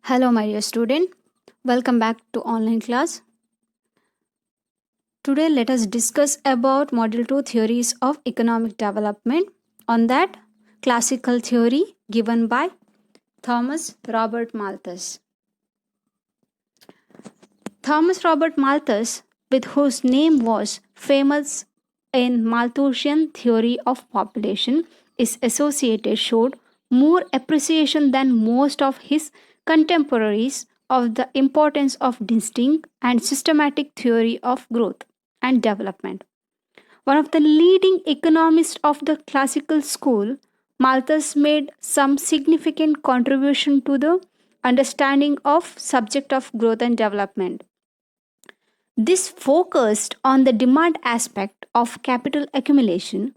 Hello, my dear student. Welcome back to online class. Today, let us discuss about Module 2 theories of economic development. On that, classical theory given by Thomas Robert Malthus. Thomas Robert Malthus, with whose name was famous in Malthusian theory of population, is associated showed more appreciation than most of his contemporaries of the importance of distinct and systematic theory of growth and development. One of the leading economists of the classical school, Malthus made some significant contribution to the understanding of subject of growth and development. This focused on the demand aspect of capital accumulation,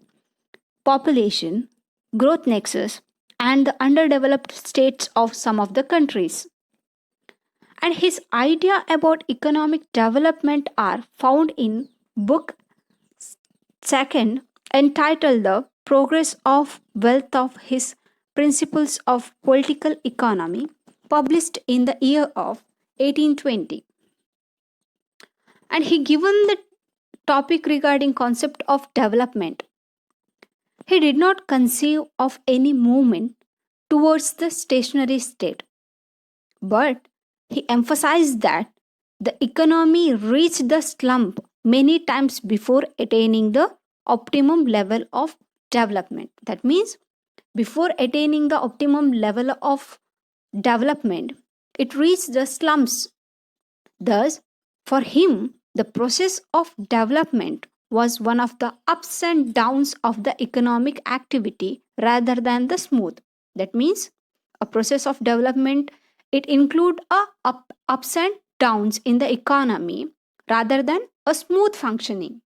population, growth nexus, and the underdeveloped states of some of the countries. And his idea about economic development are found in book second entitled The Progress of Wealth of his Principles of Political Economy, published in the year of 1820. And he given the topic regarding concept of development. He did not conceive of any movement towards the stationary state, but he emphasized that the economy reached the slump many times before attaining the optimum level of development. That means, before attaining the optimum level of development, it reached the slumps. Thus, for him, the process of development was one of the ups and downs of the economic activity rather than the smooth. That means a process of development, it include ups and downs in the economy rather than a smooth functioning.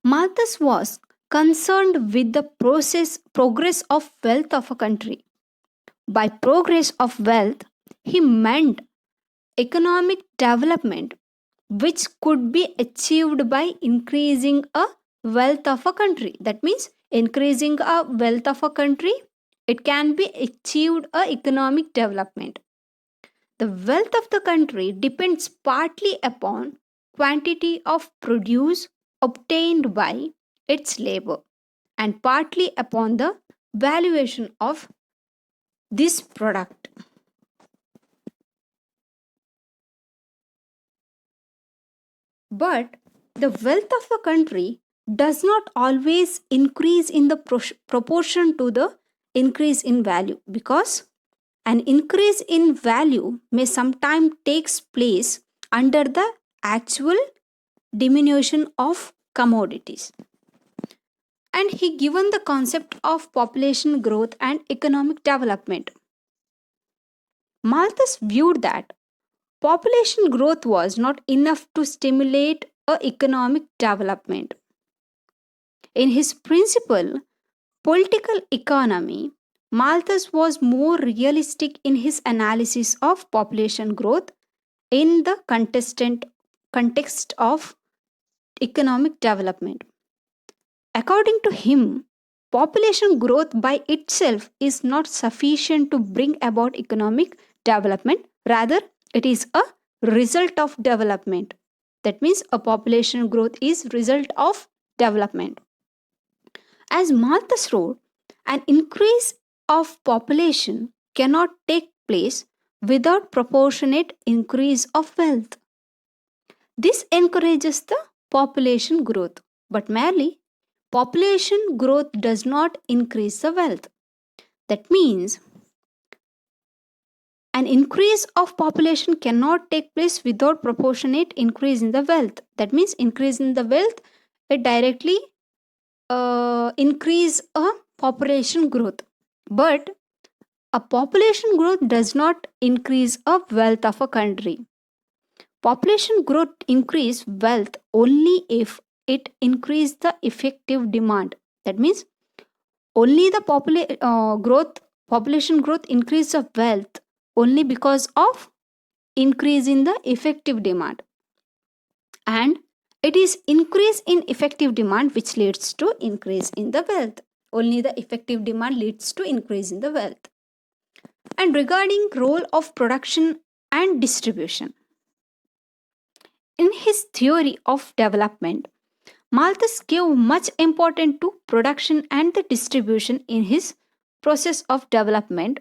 Malthus was concerned with the progress of wealth of a country. By progress of wealth, he meant economic development which could be achieved by increasing a wealth of a country. That means increasing a wealth of a country, it can be achieved a economic development. The wealth of the country depends partly upon quantity of produce obtained by its labor and partly upon the valuation of this product. But the wealth of a country does not always increase in the proportion to the increase in value, because an increase in value may sometimes takes place under the actual diminution of commodities. And he given the concept of population growth and economic development. Malthus viewed that population growth was not enough to stimulate a economic development. In his principle, political economy, Malthus was more realistic in his analysis of population growth in the context of economic development. According to him, population growth by itself is not sufficient to bring about economic development. Rather, it is a result of development. That means a population growth is result of development. As Malthus wrote, an increase of population cannot take place without proportionate increase of wealth. This encourages the population growth, but merely population growth does not increase the wealth. That means an increase of population cannot take place without proportionate increase in the wealth. That means increase in the wealth, it directly increase a population growth. But a population growth does not increase a wealth of a country. Population growth increase wealth only if it increase the effective demand. That means only the population growth increase of wealth only because of increase in the effective demand, and it is increase in effective demand which leads to increase in the wealth. Only the effective demand leads to increase in the wealth. And regarding role of production and distribution, in his theory of development, Malthus gave much importance to production and the distribution in his process of development,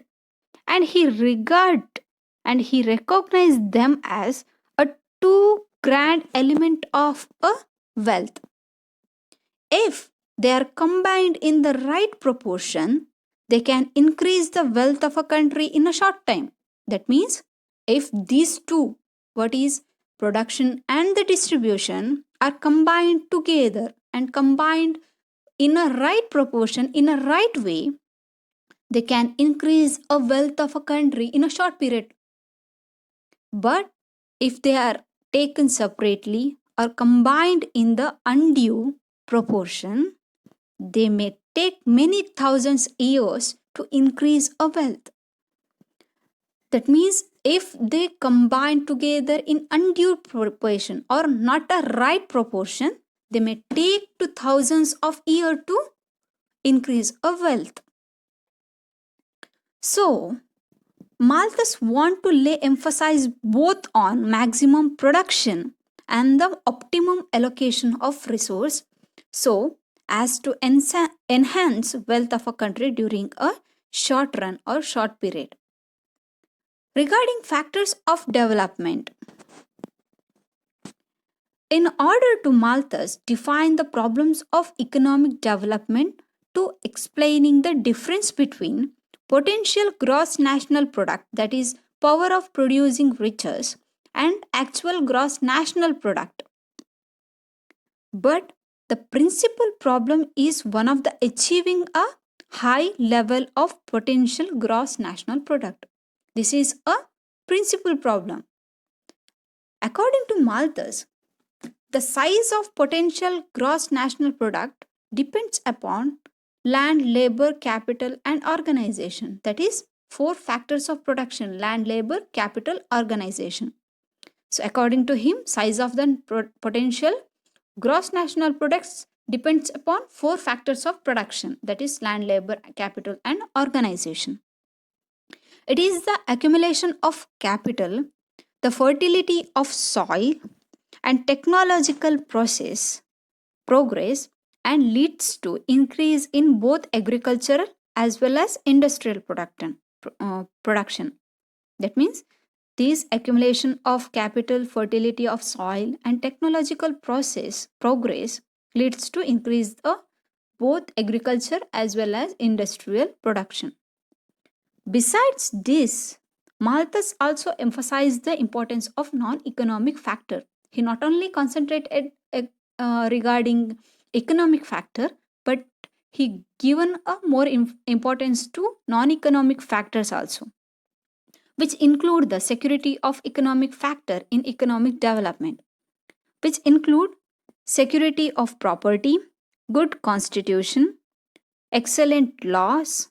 and he recognized them as a two grand element of a wealth. If they are combined in the right proportion, they can increase the wealth of a country in a short time. That means, if these two, what is production and the distribution, are combined together and combined in a right proportion, in a right way, they can increase a wealth of a country in a short period. But if they are taken separately or combined in the undue proportion, they may take many thousands years to increase a wealth. That means if they combine together in undue proportion or not a right proportion, they may take to thousands of years to increase a wealth. So, Malthus want to lay emphasis both on maximum production and the optimum allocation of resource so as to enhance wealth of a country during a short run or short period. Regarding factors of development, in order to Malthus define the problems of economic development to explaining the difference between potential gross national product, that is power of producing riches, and actual gross national product. But the principal problem is one of the achieving a high level of potential gross national product. This is a principal problem. According to Malthus, the size of potential gross national product depends upon land, labor, capital, and organization. That is, four factors of production: land, labor, capital, organization. So, according to him, size of the potential gross national products depends upon four factors of production, that is, land, labor, capital, and organization. It is the accumulation of capital, the fertility of soil, and technological progress, and leads to increase in both agricultural as well as industrial production. That means this accumulation of capital, fertility of soil, and technological progress leads to increase of both agriculture as well as industrial production. Besides this, Malthus also emphasized the importance of non-economic factor. He not only concentrated regarding economic factor, but he given a more importance to non-economic factors also, which include the security of economic factor in economic development, which include security of property, good constitution, excellent laws,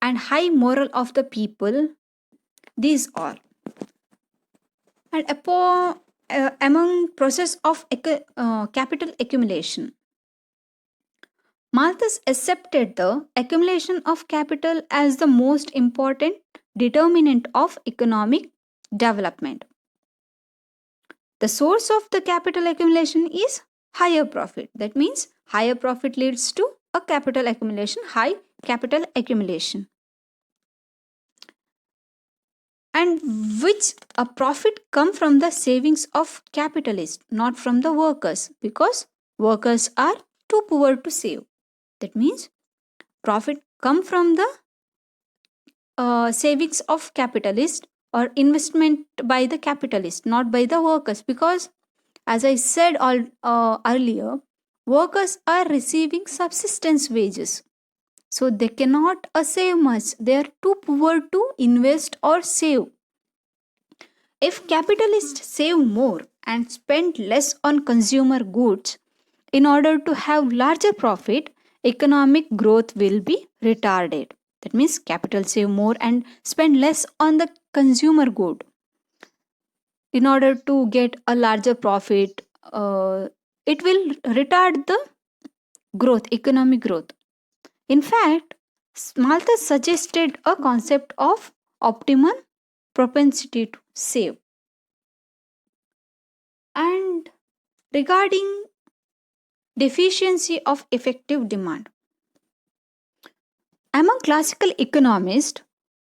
and high moral of the people. These are. And among process of capital accumulation, Malthus accepted the accumulation of capital as the most important determinant of economic development. The source of the capital accumulation is higher profit. That means higher profit leads to a capital accumulation, high capital accumulation. And which a profit come from the savings of capitalists, not from the workers, because workers are too poor to save. That means profit come from the savings of capitalist or investment by the capitalist, not by the workers, because as I said earlier, workers are receiving subsistence wages, so they cannot save much. They are too poor to invest or save. If capitalists save more and spend less on consumer goods in order to have larger profit, economic growth will be retarded. That means capital save more and spend less on the consumer good in order to get a larger profit. It will retard the growth, economic growth. In fact, Malthus suggested a concept of optimum propensity to save. And regarding deficiency of effective demand, among classical economists,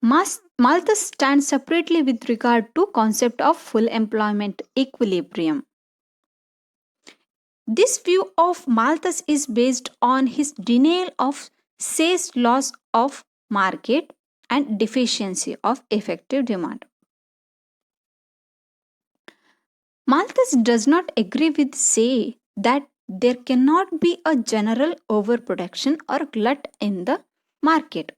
Malthus stands separately with regard to concept of full employment equilibrium. This view of Malthus is based on his denial of Say's laws of market and deficiency of effective demand. Malthus does not agree with Say that there cannot be a general overproduction or glut in the market.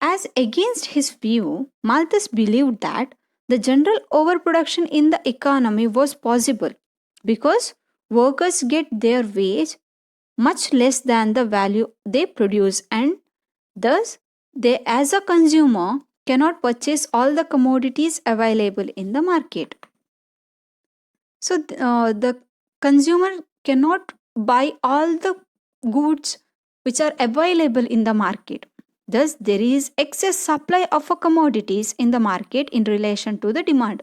As against his view, Malthus believed that the general overproduction in the economy was possible because workers get their wage much less than the value they produce, and thus they as a consumer cannot purchase all the commodities available in the market. So the consumer cannot buy all the goods which are available in the market. Thus, there is excess supply of a commodities in the market in relation to the demand.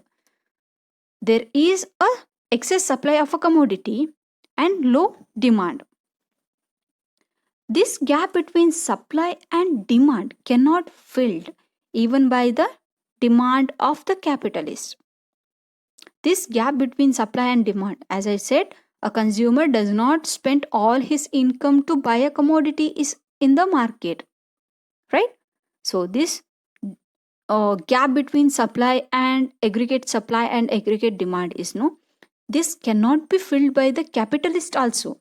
There is a excess supply of a commodity and low demand. This gap between supply and demand cannot filled even by the demand of the capitalist. This gap between supply and demand, as I said, a consumer does not spend all his income to buy a commodity is in the market, right? So this gap between supply and aggregate demand is no. This cannot be filled by the capitalist also.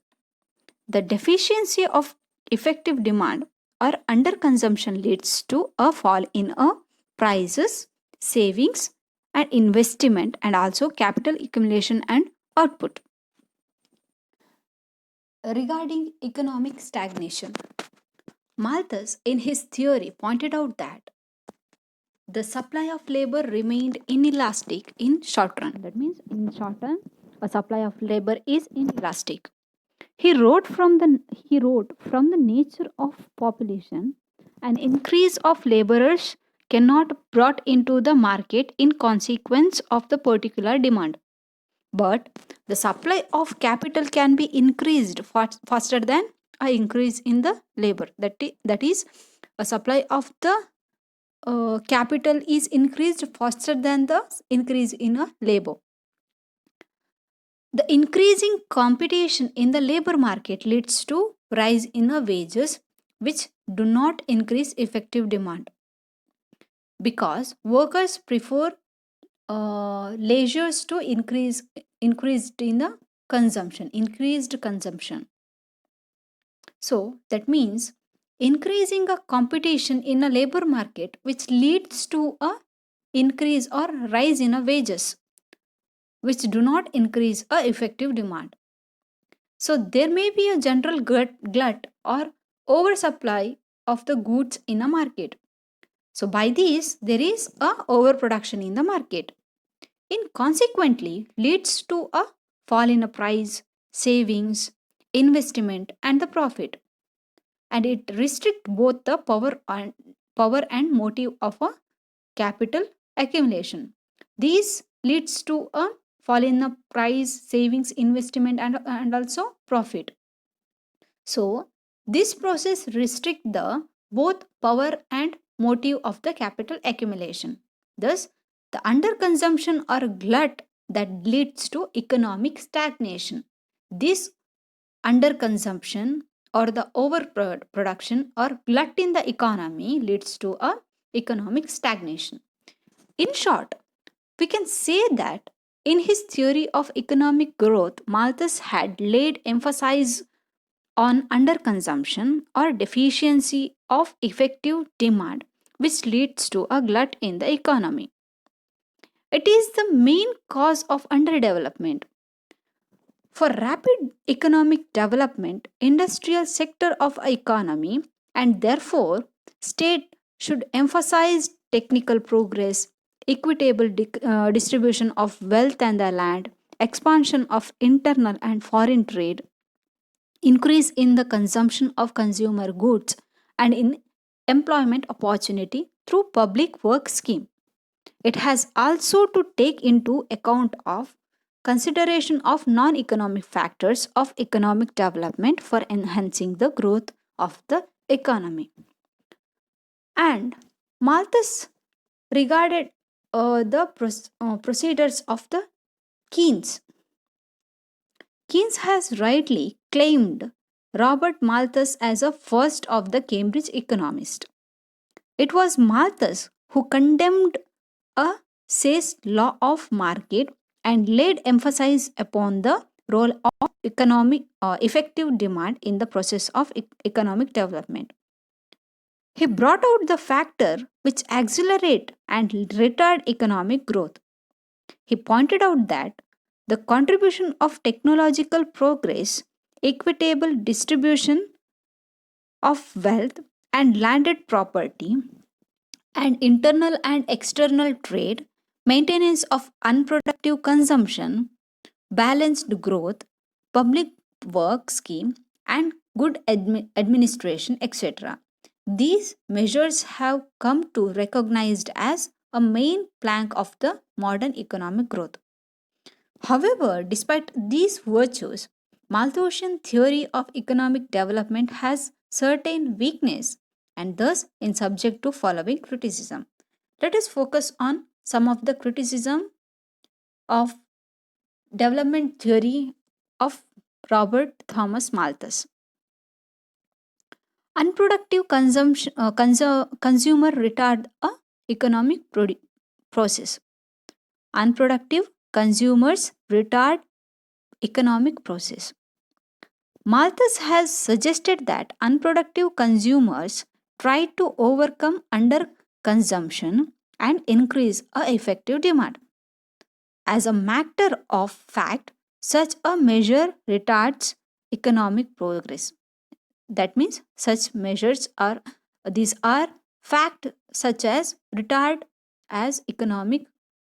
The deficiency of effective demand or underconsumption leads to a fall in prices, savings, and investment, and also capital accumulation and output. Regarding economic stagnation, Malthus, in his theory, pointed out that the supply of labor remained inelastic in short run. That means, in short run, a supply of labor is inelastic. He wrote from the nature of population, an increase of laborers cannot brought into the market in consequence of the particular demand, but the supply of capital can be increased faster than a increase in the labor. That is, a supply of the capital is increased faster than the increase in a labor. The increasing competition in the labor market leads to rise in the wages, which do not increase effective demand because workers prefer leisures to increased in the increased consumption. So that means increasing a competition in a labor market, which leads to a increase or rise in a wages, which do not increase a effective demand. So there may be a general glut or oversupply of the goods in a market. So by this, there is a overproduction in the market. In consequently leads to a fall in a price, savings, investment, and the profit. And it restricts both the power and motive of a capital accumulation. This leads to a fall in the price, savings, investment, and also profit. So this process restrict the both power and motive of the capital accumulation. Thus, the underconsumption or glut that leads to economic stagnation. This underconsumption or the overproduction or glut in the economy leads to a economic stagnation. In short, we can say that in his theory of economic growth, Malthus had laid emphasis on underconsumption or deficiency of effective demand, which leads to a glut in the economy. It is the main cause of underdevelopment. For rapid economic development, industrial sector of economy and therefore state should emphasize technical progress, equitable distribution of wealth and the land, expansion of internal and foreign trade, increase in the consumption of consumer goods, and in employment opportunity through public work scheme. It has also to take into account of consideration of non-economic factors of economic development for enhancing the growth of the economy. And Malthus regarded the procedures of the Keynes. Keynes has rightly claimed Robert Malthus as a first of the Cambridge economists. It was Malthus who condemned a Say's law of market and laid emphasis upon the role of economic effective demand in the process of economic development. He brought out the factor which accelerate and retard economic growth. He pointed out that the contribution of technological progress, equitable distribution of wealth and landed property, and internal and external trade, maintenance of unproductive consumption, balanced growth, public work scheme, and good administration, etc. These measures have come to recognized as a main plank of the modern economic growth. However, despite these virtues, Malthusian theory of economic development has certain weakness and thus is subject to following criticism. Let us focus on some of the criticism of development theory of Robert Thomas Malthus. Unproductive consumer retard a economic process. Unproductive consumers retard economic process. Malthus has suggested that unproductive consumers try to overcome underconsumption and increase a effective demand. As a matter of fact, such a measure retards economic progress. That means such measures are these are fact such as retard as economic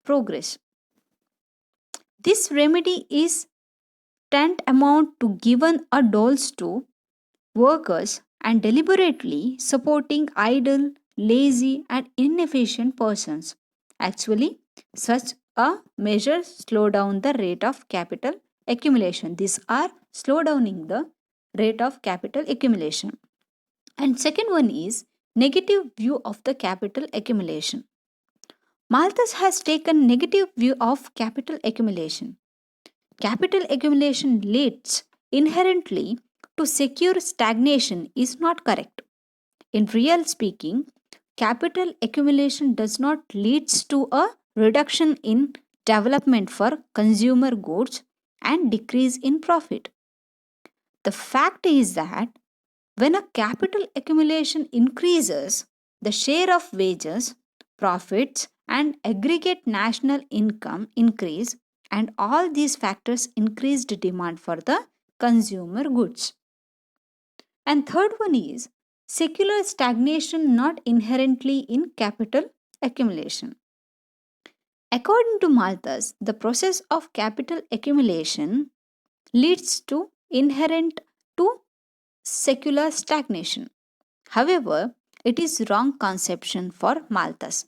progress. This remedy is tantamount to given a dose to workers and deliberately supporting idle, lazy, and inefficient persons. Actually, such a measure slow down the rate of capital accumulation. These are slow downing the rate of capital accumulation. And second one is negative view of the capital accumulation. Malthus has taken negative view of capital accumulation. Capital accumulation leads inherently to secure stagnation is not correct. In real speaking, capital accumulation does not leads to a reduction in development for consumer goods and decrease in profit. The fact is that when a capital accumulation increases, the share of wages, profits, and aggregate national income increase, and all these factors increased demand for the consumer goods. And third one is secular stagnation not inherently in capital accumulation. According to Malthus, the process of capital accumulation leads to inherent to secular stagnation. However, it is wrong conception for Malthus.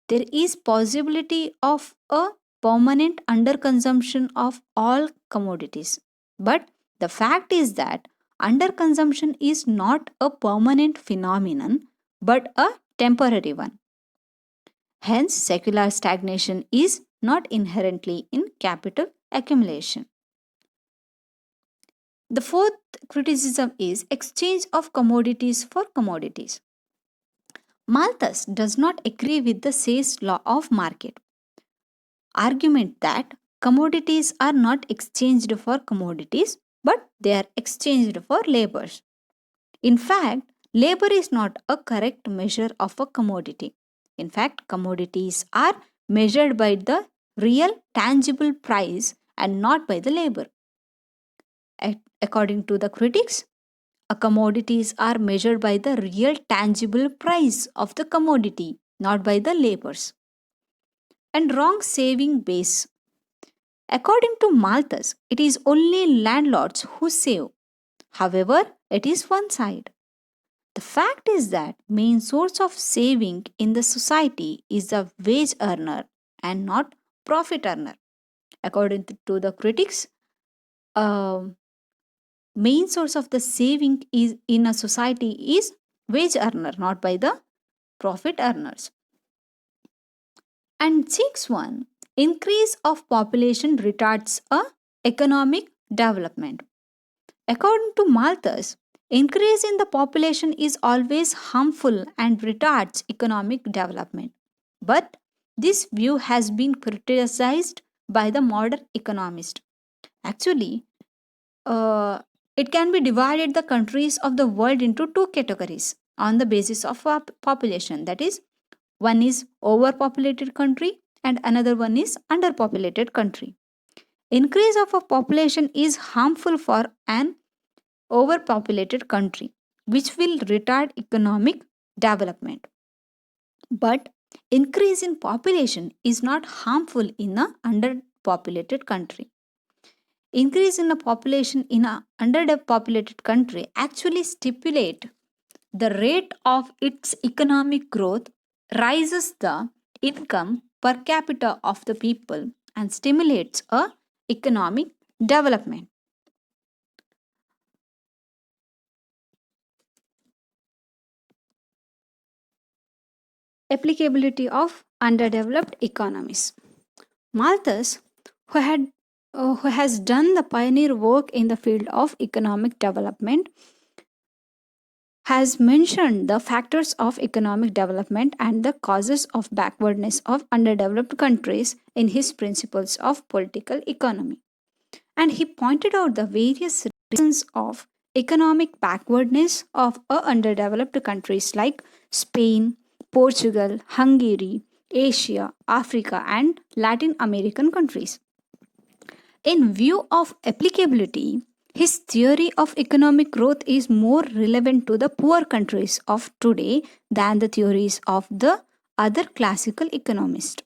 There is possibility of a permanent underconsumption of all commodities. But the fact is that underconsumption is not a permanent phenomenon but a temporary one. Hence, secular stagnation is not inherently in capital accumulation. The fourth criticism is exchange of commodities for commodities. Malthus does not agree with the Say's law of market argument that commodities are not exchanged for commodities but they are exchanged for labors. In fact, labor is not a correct measure of a commodity. In fact, commodities are measured by the real tangible price and not by the labor. According to the critics, commodities are measured by the real tangible price of the commodity, not by the labors. And wrong saving base. According to Malthus, it is only landlords who save. However, it is one side. The fact is that main source of saving in the society is the wage earner and not profit earner. According to the critics, um, main source of the saving is in a society is wage earner, not by the profit earners. And sixth one, increase of population retards a economic development. According to Malthus, increase in the population is always harmful and retards economic development. But this view has been criticized by the modern economist. Actually, uh, it can be divided the countries of the world into two categories on the basis of population. That is, one is overpopulated country and another one is underpopulated country. Increase of a population is harmful for an overpopulated country, which will retard economic development. But increase in population is not harmful in a underpopulated country. Increase in a population in a underpopulated country actually stipulate the rate of its economic growth rises the income per capita of the people and stimulates a economic development. Applicability of underdeveloped economies. Malthus, who has done the pioneer work in the field of economic development, has mentioned the factors of economic development and the causes of backwardness of underdeveloped countries in his Principles of Political Economy. And he pointed out the various reasons of economic backwardness of underdeveloped countries like Spain, Portugal, Hungary, Asia, Africa, and Latin American countries. In view of applicability, his theory of economic growth is more relevant to the poor countries of today than the theories of the other classical economists.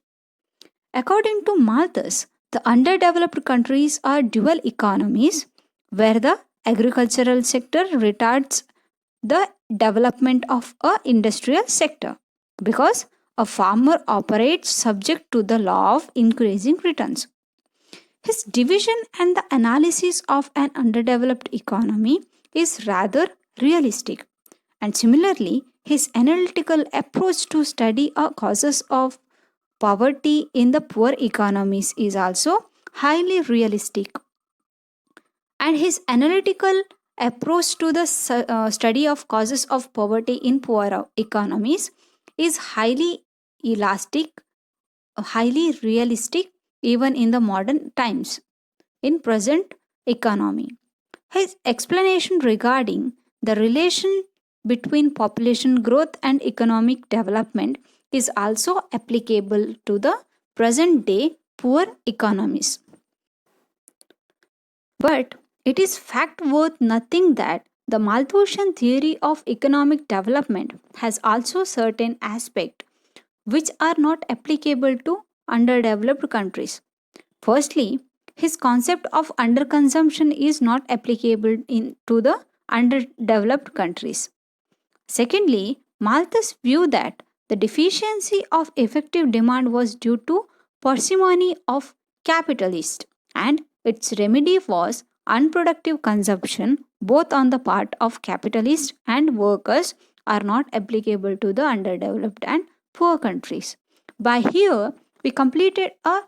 According to Malthus, the underdeveloped countries are dual economies where the agricultural sector retards the development of a industrial sector because a farmer operates subject to the law of increasing returns. His division and the analysis of an underdeveloped economy is rather realistic. And similarly, his analytical approach to study causes of poverty in the poor economies is also highly realistic. And his analytical approach to the study of causes of poverty in poor economies is highly elastic, highly realistic even in the modern times in present economy. His explanation regarding the relation between population growth and economic development is also applicable to the present day poor economies. But it is fact worth nothing that the Malthusian theory of economic development has also certain aspects which are not applicable to underdeveloped countries. Firstly, his concept of underconsumption is not applicable to the underdeveloped countries. Secondly, Malthus' view that the deficiency of effective demand was due to parsimony of capitalists and its remedy was unproductive consumption both on the part of capitalists and workers are not applicable to the underdeveloped and poor countries. By here, we completed a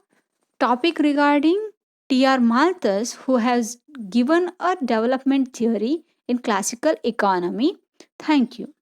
topic regarding T.R. Malthus, who has given a development theory in classical economy. Thank you.